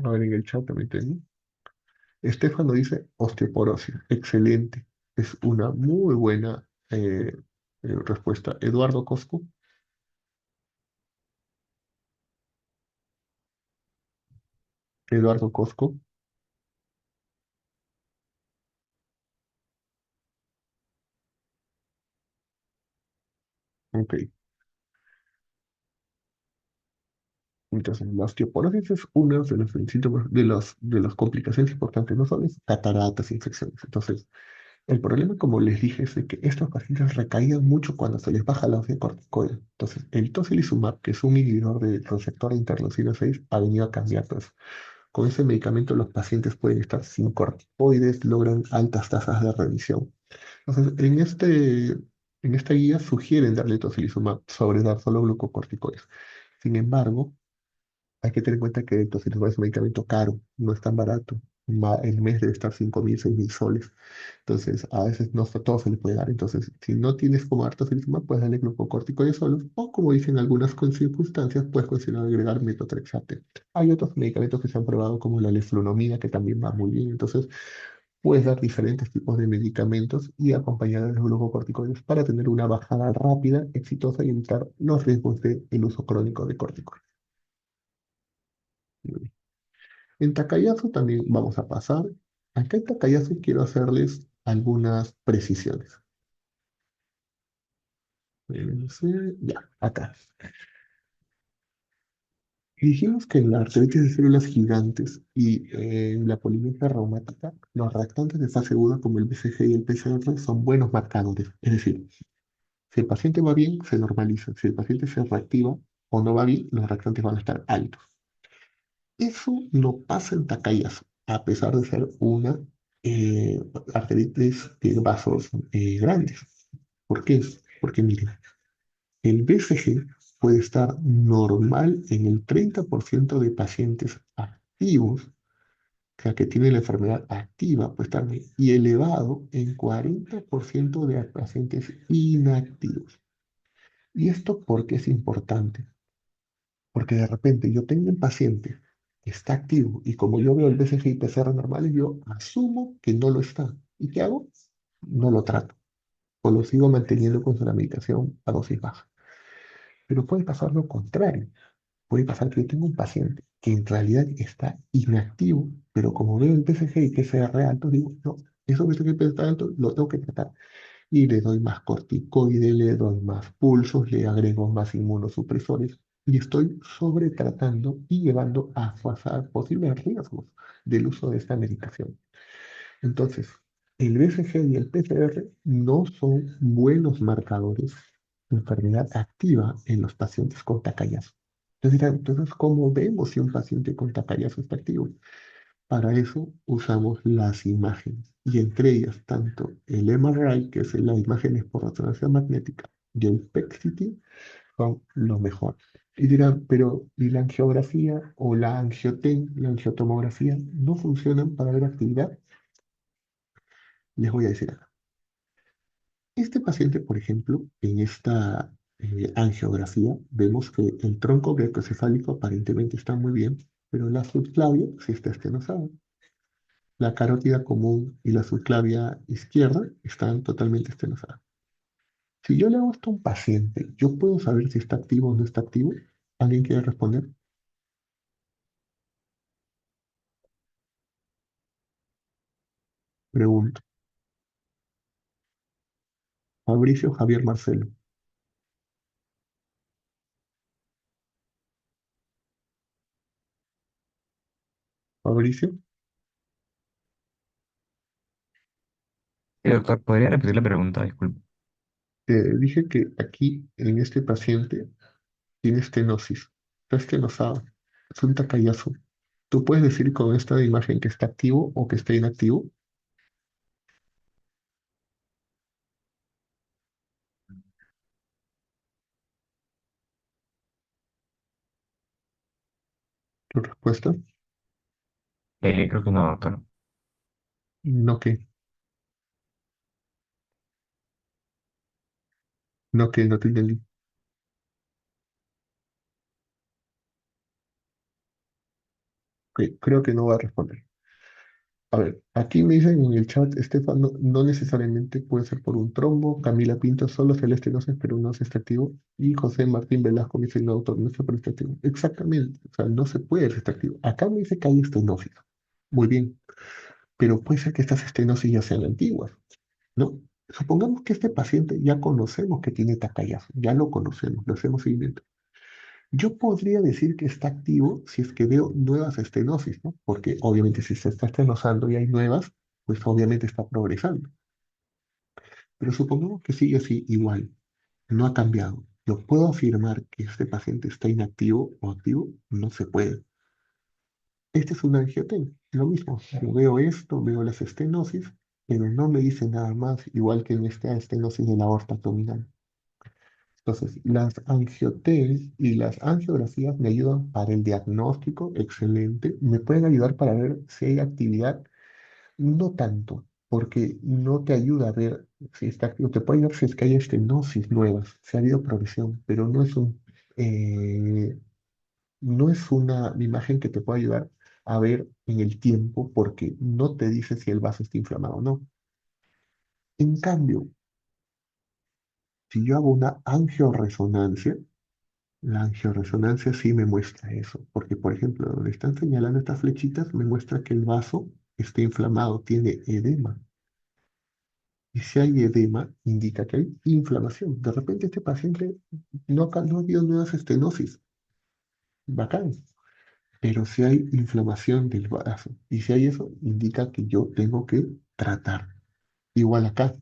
A ver, en el chat también tengo. Estefano dice osteoporosis. Excelente. Es una muy buena respuesta. Eduardo Cosco. Eduardo Cosco. Ok. Entonces, la osteoporosis es uno de los síntomas, de las complicaciones importantes, no solo es cataratas, infecciones. Entonces, el problema, como les dije, es de que estos pacientes recaían mucho cuando se les baja la dosis de corticoides. Entonces, el tocilizumab, que es un inhibidor del receptor de interleucina 6, ha venido a cambiar todo eso. Con ese medicamento, los pacientes pueden estar sin corticoides, logran altas tasas de remisión. Entonces, en esta guía sugieren darle tocilizumab sobre dar solo glucocorticoides. Sin embargo, hay que tener en cuenta que el tocilizumab es un medicamento caro, no es tan barato. El mes debe estar 5.000, 6.000 soles. Entonces, a veces no a todo se le puede dar. Entonces, si no tienes como dar tocilizumab, puedes darle glucocorticoides solos, o como dicen algunas circunstancias, puedes considerar agregar metotrexate. Hay otros medicamentos que se han probado, como la leflunomida, que también va muy bien. Entonces, puedes dar diferentes tipos de medicamentos y acompañar a los glucocorticoides para tener una bajada rápida, exitosa y evitar los riesgos del uso crónico de corticoides. En Takayasu también vamos a pasar. Acá en Takayasu quiero hacerles algunas precisiones. Ya, acá. Dijimos que en la arteritis de células gigantes y en la polimetría reumática, los reactantes de fase aguda como el BCG y el PCR son buenos marcadores. Es decir, si el paciente va bien, se normaliza. Si el paciente se reactiva o no va bien, los reactantes van a estar altos. Eso no pasa en Takayasu, a pesar de ser una eh, arteritis de vasos grandes. ¿Por qué? Porque miren, el BCG puede estar normal en el 30% de pacientes activos, o sea, que tienen la enfermedad activa, puede estar bien, y elevado en 40% de pacientes inactivos. ¿Y esto por qué es importante? Porque de repente yo tengo un paciente que está activo y como yo veo el BCG y PCR normales, yo asumo que no lo está. ¿Y qué hago? No lo trato o lo sigo manteniendo con la medicación a dosis baja. Pero puede pasar lo contrario. Puede pasar que yo tengo un paciente que en realidad está inactivo, pero como veo el BCG y PCR alto, digo, no, eso BCG que está alto lo tengo que tratar. Y le doy más corticoide, le doy más pulsos, le agrego más inmunosupresores y estoy sobretratando y llevando a pasar posibles riesgos del uso de esta medicación. Entonces, el BCG y el PCR no son buenos marcadores de enfermedad activa en los pacientes con Takayasu. Entonces, dirán, entonces, ¿cómo vemos si un paciente con Takayasu está activo? Para eso usamos las imágenes y entre ellas tanto el MRI, que es la imágenes por resonancia magnética, y el PET-CT son lo mejor. Y dirán, pero ¿y la angiografía o la la angiotomografía no funcionan para ver actividad? Les voy a decir acá. Este paciente, por ejemplo, en esta angiografía, vemos que el tronco grecocefálico aparentemente está muy bien, pero la subclavia sí está estenosada. La carótida común y la subclavia izquierda están totalmente estenosadas. Si yo le hago esto a un paciente, ¿yo puedo saber si está activo o no está activo? ¿Alguien quiere responder? Pregunto. Fabricio Javier Marcelo. Fabricio. Sí, doctor, ¿podría repetir la pregunta? Disculpe. Te dije que aquí, en este paciente, tiene estenosis. Está estenosado. Es un tacayazo. ¿Tú puedes decir con esta imagen que está activo o que está inactivo? ¿Tu respuesta? Creo que no, doctor. No que, no te entendí. Ok, creo que no va a responder. A ver, aquí me dicen en el chat, Estefan, no, no necesariamente puede ser por un trombo. Camila Pinto, solo celeste no sé, pero no se está activo. Y José Martín Velasco me dice, no, doctor, no está, pero está activo. Exactamente, o sea, no se puede estar activo. Acá me dice que hay estenosis. Muy bien, pero puede ser que estas estenosis ya sean antiguas, ¿no? Supongamos que este paciente ya conocemos que tiene Takayasu, ya lo conocemos, lo hacemos seguimiento. Yo podría decir que está activo si es que veo nuevas estenosis, ¿no? Porque obviamente si se está estenosando y hay nuevas, pues obviamente está progresando. Pero supongamos que sigue así igual, no ha cambiado. ¿Lo puedo afirmar que este paciente está inactivo o activo? No se puede. Este es un angioten, lo mismo. Yo veo esto, veo las estenosis, pero no me dice nada más, igual que en esta estenosis de la aorta abdominal. Entonces, las angiotests y las angiografías me ayudan para el diagnóstico, excelente. Me pueden ayudar para ver si hay actividad, no tanto, porque no te ayuda a ver si está activo. Te puede ayudar si es que hay estenosis nuevas, si ha habido progresión, pero eh, no es una imagen que te pueda ayudar a ver en el tiempo, porque no te dice si el vaso está inflamado o no. En cambio, si yo hago una angioresonancia, la angioresonancia sí me muestra eso, porque por ejemplo, donde están señalando estas flechitas, me muestra que el vaso está inflamado, tiene edema. Y si hay edema, indica que hay inflamación. De repente este paciente no ha habido nuevas estenosis, bacán, pero si hay inflamación del vaso, y si hay eso, indica que yo tengo que tratar. Igual acá,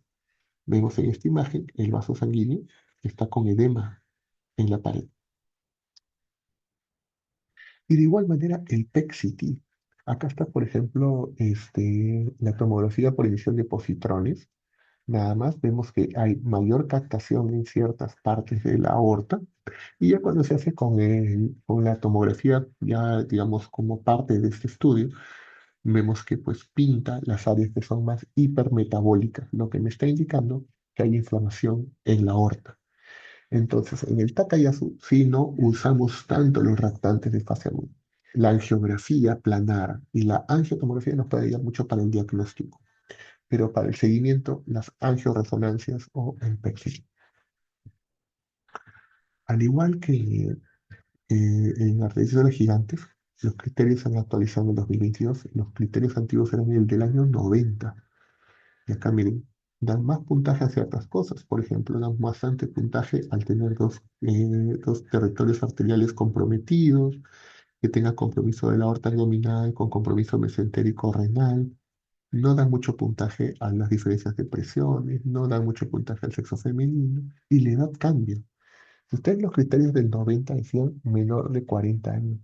vemos en esta imagen el vaso sanguíneo que está con edema en la pared. Y de igual manera, el PET-CT. Acá está, por ejemplo, la tomografía por emisión de positrones. Nada más vemos que hay mayor captación en ciertas partes de la aorta. Y ya cuando se hace con la tomografía, ya digamos como parte de este estudio, vemos que pues pinta las áreas que son más hipermetabólicas, lo que me está indicando que hay inflamación en la aorta. Entonces, en el Takayasu sí no usamos tanto los reactantes de fase aguda. La angiografía planar y la angiotomografía nos puede ayudar mucho para el diagnóstico, pero para el seguimiento, las angioresonancias o el PET. Al igual que en arterias de gigantes, los criterios se han actualizado en 2022. Los criterios antiguos eran el del año 90. Y acá miren, dan más puntaje a ciertas cosas. Por ejemplo, dan bastante puntaje al tener dos territorios arteriales comprometidos, que tenga compromiso de la aorta abdominal con compromiso mesentérico renal. No dan mucho puntaje a las diferencias de presiones, no dan mucho puntaje al sexo femenino y la edad cambia. Si ustedes los criterios del 90 decían menor de 40 años,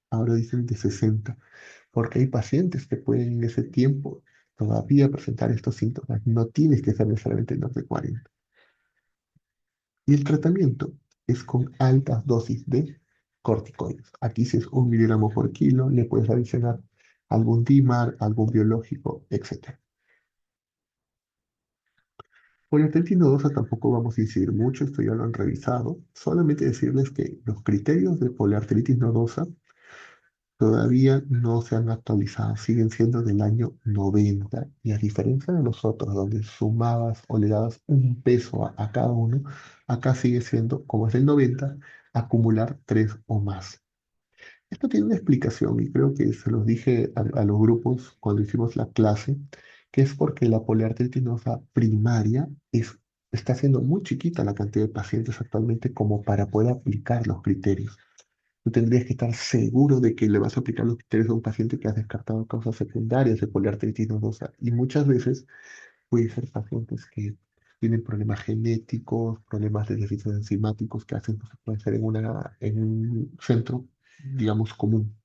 ahora dicen de 60, porque hay pacientes que pueden en ese tiempo todavía presentar estos síntomas. No tienes que ser necesariamente menor de 40. Y el tratamiento es con altas dosis de corticoides. Aquí si es 1 miligramo por kilo, le puedes adicionar algún DIMAR, algún biológico, etc. Poliarteritis nodosa tampoco vamos a incidir mucho, esto ya lo han revisado. Solamente decirles que los criterios de poliarteritis nodosa todavía no se han actualizado, siguen siendo del año 90. Y a diferencia de los otros, donde sumabas o le dabas un peso a cada uno, acá sigue siendo, como es del 90, acumular 3 o más. Esto tiene una explicación y creo que se los dije a los grupos cuando hicimos la clase, que es porque la poliarteritis nodosa primaria está siendo muy chiquita la cantidad de pacientes actualmente como para poder aplicar los criterios. Tú tendrías que estar seguro de que le vas a aplicar los criterios a un paciente que has descartado causas secundarias de poliarteritis nodosa. Y muchas veces puede ser pacientes que tienen problemas genéticos, problemas de déficit enzimáticos que hacen que se puede hacer en un centro, digamos, común.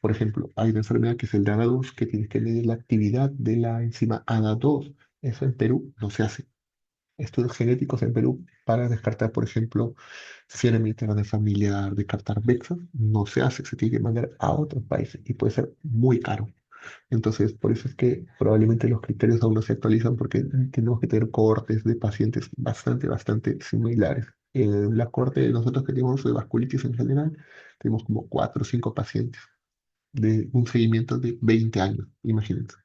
Por ejemplo, hay una enfermedad que es el de ADA2, que tienes que medir la actividad de la enzima ADA2. Eso en Perú no se hace. Estudios genéticos en Perú para descartar, por ejemplo, fiebre de familiar, descartar VEXAS, no se hace, se tiene que mandar a otros países y puede ser muy caro. Entonces, por eso es que probablemente los criterios aún no se actualizan porque tenemos que tener cohortes de pacientes bastante similares. La cohorte de nosotros que tenemos de vasculitis en general, tenemos como 4 o 5 pacientes de un seguimiento de 20 años, imagínense.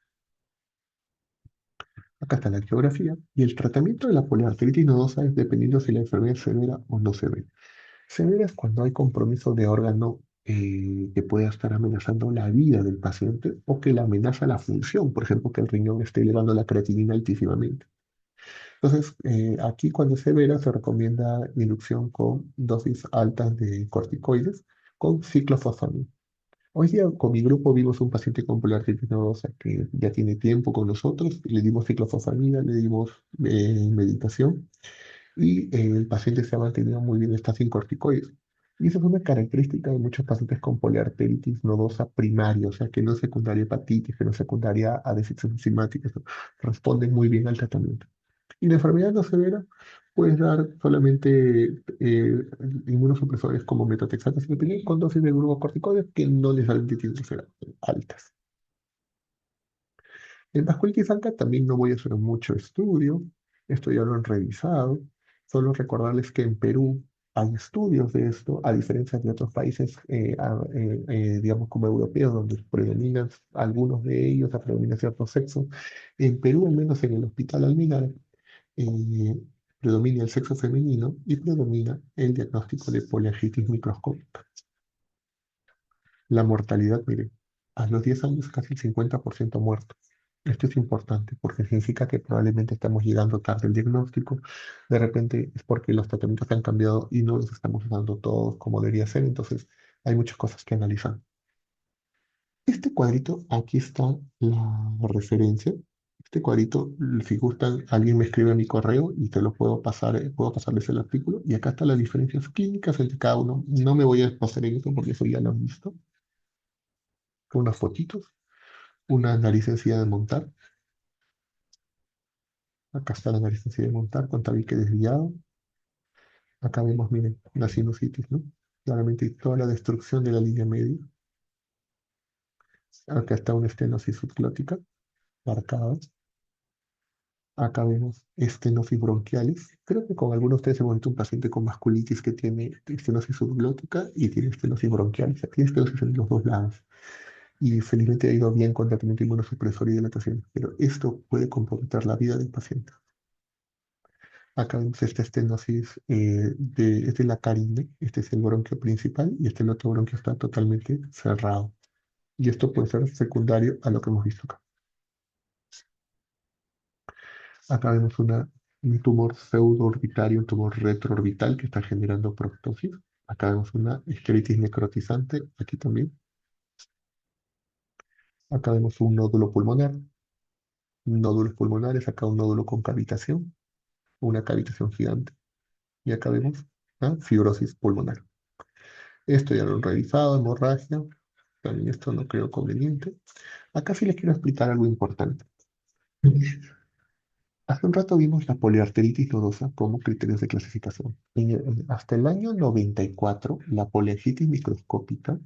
Acá está la geografía y el tratamiento de la poliarteritis nodosa es dependiendo si la enfermedad es severa o no severa. Severa es cuando hay compromiso de órgano que pueda estar amenazando la vida del paciente o que le amenaza la función, por ejemplo, que el riñón esté elevando la creatinina altísimamente. Entonces, aquí cuando es severa se recomienda inducción con dosis altas de corticoides con ciclofosfamida. Hoy día con mi grupo vimos un paciente con poliarteritis nodosa que ya tiene tiempo con nosotros, le dimos ciclofosfamida, le dimos medicación y el paciente se ha mantenido muy bien, está sin corticoides. Y esa es una característica de muchos pacientes con poliarteritis nodosa primaria, o sea, que no es secundaria a hepatitis, que no es secundaria a déficit enzimáticos, responden muy bien al tratamiento. Y la enfermedad no severa, puedes dar solamente inmunosupresores como metotrexato y con dosis de glucocorticoides que no necesariamente tienen que ser altas. En vasculitis alta también no voy a hacer mucho estudio, esto ya lo han revisado, solo recordarles que en Perú hay estudios de esto, a diferencia de otros países, digamos como europeos, donde predominan algunos de ellos, la predomina cierto sexo. En Perú, al menos en el Hospital Alminar, eh, predomina el sexo femenino y predomina el diagnóstico de poliangitis microscópica. La mortalidad, mire, a los 10 años casi el 50% muerto. Esto es importante porque significa que probablemente estamos llegando tarde al diagnóstico. De repente es porque los tratamientos han cambiado y no los estamos usando todos como debería ser. Entonces hay muchas cosas que analizar. Este cuadrito, aquí está la referencia. Este cuadrito, si gustan, alguien me escribe a mi correo y te lo puedo pasar, puedo pasarles el artículo. Y acá están las diferencias clínicas entre cada uno. No me voy a pasar en eso porque eso ya lo han visto. Unas fotitos, una nariz sencilla de montar. Acá está la nariz sencilla de montar con tabique desviado. Acá vemos, miren, la sinusitis, ¿no? Claramente toda la destrucción de la línea media. Acá está una estenosis subglótica marcada. Acá vemos estenosis bronquialis. Creo que con algunos de ustedes hemos visto un paciente con vasculitis que tiene estenosis subglótica y tiene estenosis bronquialis. Tiene estenosis en los dos lados. Y felizmente ha ido bien con tratamiento inmunosupresor y dilatación. Pero esto puede comprometer la vida del paciente. Acá vemos esta estenosis es de la carine. Este es el bronquio principal y el otro bronquio está totalmente cerrado. Y esto puede ser secundario a lo que hemos visto acá. Acá vemos un tumor pseudoorbitario, un tumor retroorbital que está generando proptosis. Acá vemos una escleritis necrotizante, aquí también. Acá vemos un nódulo pulmonar, nódulos pulmonares, acá un nódulo con cavitación, una cavitación gigante. Y acá vemos fibrosis pulmonar. Esto ya lo han revisado, hemorragia, también esto no creo conveniente. Acá sí les quiero explicar algo importante. Hace un rato vimos la poliarteritis nodosa como criterios de clasificación. Hasta el año 94, la poliangitis microscópica,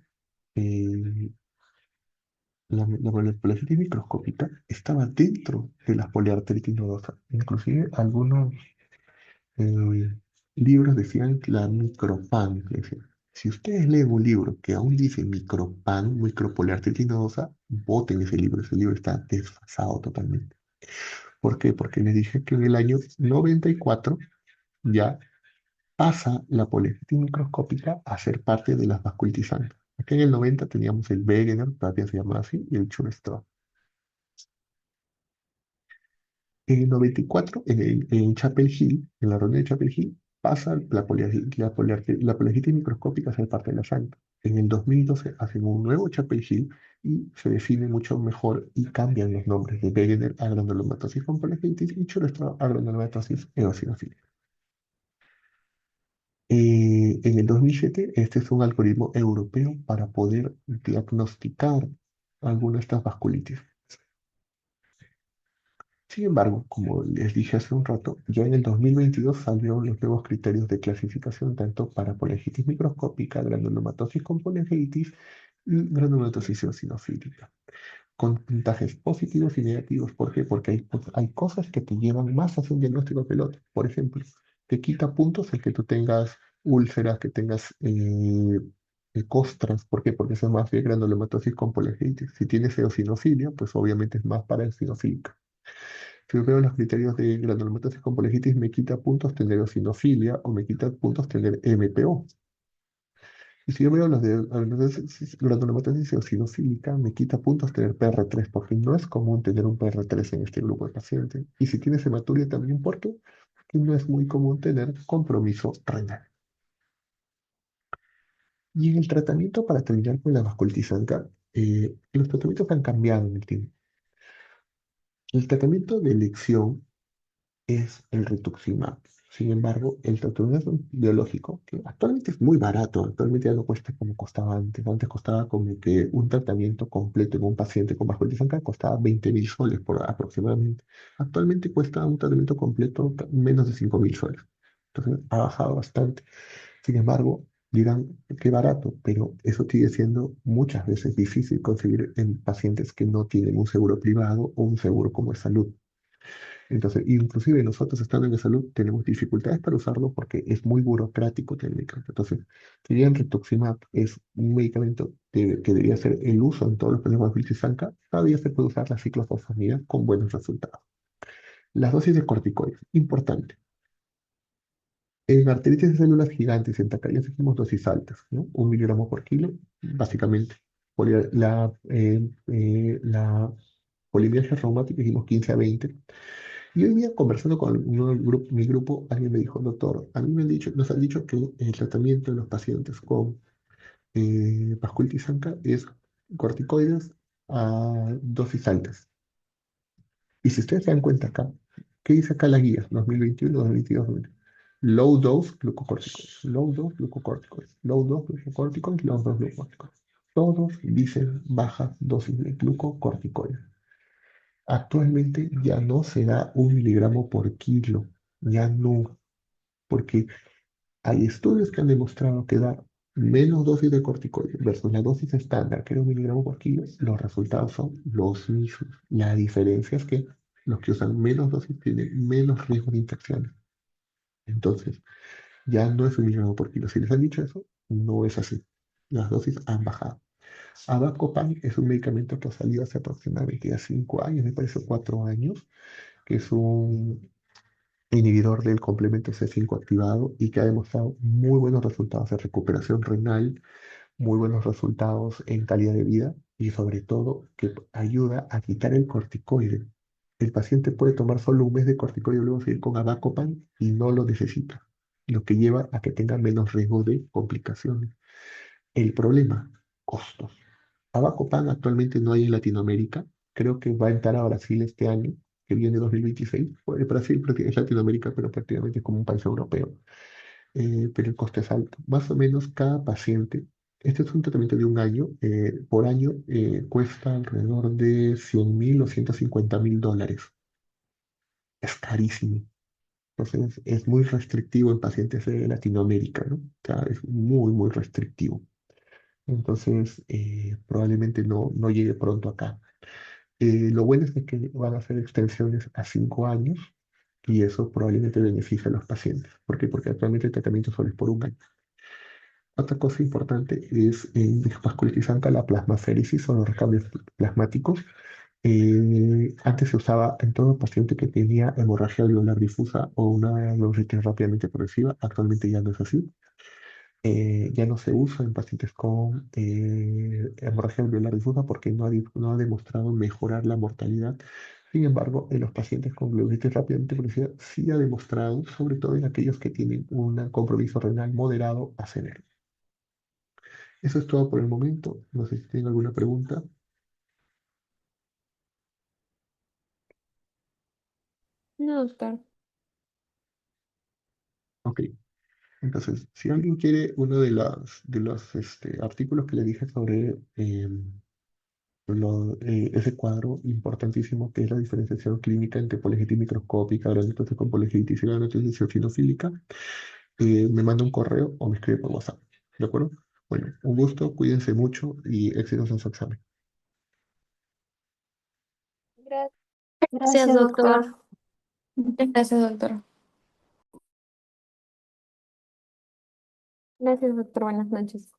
eh, la poliangitis microscópica estaba dentro de la poliarteritis nodosa. Inclusive algunos eh, libros decían la micropan. Decían. Si ustedes leen un libro que aún dice micropan, micropoliarteritis nodosa, voten ese libro está desfasado totalmente. ¿Por qué? Porque les dije que en el año 94 ya pasa la poliarteritis microscópica a ser parte de las vasculitis altas. Aquí en el 90 teníamos el Wegener, todavía se llamaba así, y el Schuster. En el 94, en Chapel Hill, en la reunión de Chapel Hill, pasa la poliarteritis microscópica a ser parte de la sangre. En el 2012 hacen un nuevo Chapel Hill y se define mucho mejor y cambian los nombres de Wegener a granulomatosis con poliarteritis y Churestro a granulomatosis eosinofilia. En el 2007, este es un algoritmo europeo para poder diagnosticar alguna de estas vasculitis. Sin embargo, como les dije hace un rato, ya en el 2022 salieron los nuevos criterios de clasificación tanto para polangitis microscópica, granulomatosis con polangitis y granulomatosis eosinofílica, con puntajes positivos y negativos. ¿Por qué? Porque hay cosas que te llevan más hacia un diagnóstico que el otro. Por ejemplo, te quita puntos el que tú tengas úlceras, que tengas costras. ¿Por qué? Porque eso es más bien granulomatosis con polangitis. Si tienes eosinofilia, pues obviamente es más para eosinofílica. Si yo veo los criterios de granulomatosis con poliarteritis, me quita puntos tener eosinofilia o me quita puntos tener MPO. Y si yo veo los de granulomatosis eosinofílica, me quita puntos tener PR3, porque no es común tener un PR3 en este grupo de pacientes. Y si tienes hematuria también, porque no es muy común tener compromiso renal. Y en el tratamiento para terminar con la vasculitis ANCA, los tratamientos han cambiado en el tiempo. El tratamiento de elección es el rituximab. Sin embargo, el tratamiento biológico, que actualmente es muy barato, actualmente ya no cuesta como costaba antes. Antes costaba como que un tratamiento completo en un paciente con vasculitis ANCA costaba 20.000 soles por aproximadamente. Actualmente cuesta un tratamiento completo menos de 5.000 soles. Entonces ha bajado bastante. Sin embargo, dirán que barato, pero eso sigue siendo muchas veces difícil conseguir en pacientes que no tienen un seguro privado o un seguro como de salud. Entonces, inclusive nosotros estando en la salud tenemos dificultades para usarlo porque es muy burocrático técnicamente. Entonces, si bien rituximab es un medicamento que debería ser el uso en todos los pacientes con vasculitis ANCA, todavía se puede usar la ciclofosfamida con buenos resultados. Las dosis de corticoides, importante. En arteritis de células gigantes, en tacañas hicimos dosis altas, ¿no? 1 miligramo por kilo, básicamente. La polimialgia reumática hicimos 15 a 20. Y hoy día, conversando con mi grupo, alguien me dijo, doctor, a mí nos han dicho que el tratamiento de los pacientes con vasculitis ANCA es corticoides a dosis altas. Y si ustedes se dan cuenta acá, ¿qué dice acá la guía 2021, 2022? Low dose glucocorticoides, low dose glucocorticoides, low dose glucocorticoides, low dose glucocorticoides. Todos dicen baja dosis de glucocorticoides. Actualmente ya no se da 1 miligramo por kilo, ya no, porque hay estudios que han demostrado que da menos dosis de corticoides versus la dosis estándar, que era 1 miligramo por kilo, los resultados son los mismos. La diferencia es que los que usan menos dosis tienen menos riesgo de infecciones. Entonces, ya no es 1 miligramo por kilo. Si les han dicho eso, no es así. Las dosis han bajado. Avacopan es un medicamento que ha salido hace aproximadamente ya 5 años, me parece 4 años, que es un inhibidor del complemento C5 activado y que ha demostrado muy buenos resultados de recuperación renal, muy buenos resultados en calidad de vida y sobre todo que ayuda a quitar el corticoide. El paciente puede tomar solo un mes de corticoide y luego seguir con Avacopan y no lo necesita, lo que lleva a que tenga menos riesgo de complicaciones. El problema, costos. Avacopan actualmente no hay en Latinoamérica. Creo que va a entrar a Brasil este año, que viene 2026. Pues Brasil es Latinoamérica, pero prácticamente es como un país europeo. Pero el coste es alto. Más o menos cada paciente, este es un tratamiento de un año, por año cuesta alrededor de 100.000 o 150.000 dólares. Es carísimo. Entonces es muy restrictivo en pacientes de Latinoamérica, ¿no? O sea, es muy, muy restrictivo. Entonces, probablemente no llegue pronto acá. Lo bueno es de que van a hacer extensiones a 5 años y eso probablemente beneficia a los pacientes. ¿Por qué? Porque actualmente el tratamiento solo es por un año. Otra cosa importante es en vasculitis ANCA la plasmaféresis o los recambios plasmáticos. Antes se usaba en todo paciente que tenía hemorragia alveolar difusa o una bronquitis rápidamente progresiva. Actualmente ya no es así. Ya no se usa en pacientes con hemorragia alveolar difusa porque no ha demostrado mejorar la mortalidad Sin embargo, en los pacientes con glomerulitis rápidamente crecida sí ha demostrado, sobre todo en aquellos que tienen un compromiso renal moderado a severo. Eso es todo por el momento. No sé si tienen alguna pregunta. No, doctor. Ok, entonces, si alguien quiere uno de los artículos que le dije sobre ese cuadro importantísimo que es la diferenciación clínica entre poligitis microscópica, granulomatosa con poligitis y granulomatosis eosinofílica, me manda un correo o me escribe por WhatsApp. ¿De acuerdo? Bueno, un gusto, cuídense mucho y éxitos en su examen. Gracias, Gracias, doctor. doctor. Muchas gracias, doctor. Gracias, doctor. Buenas noches.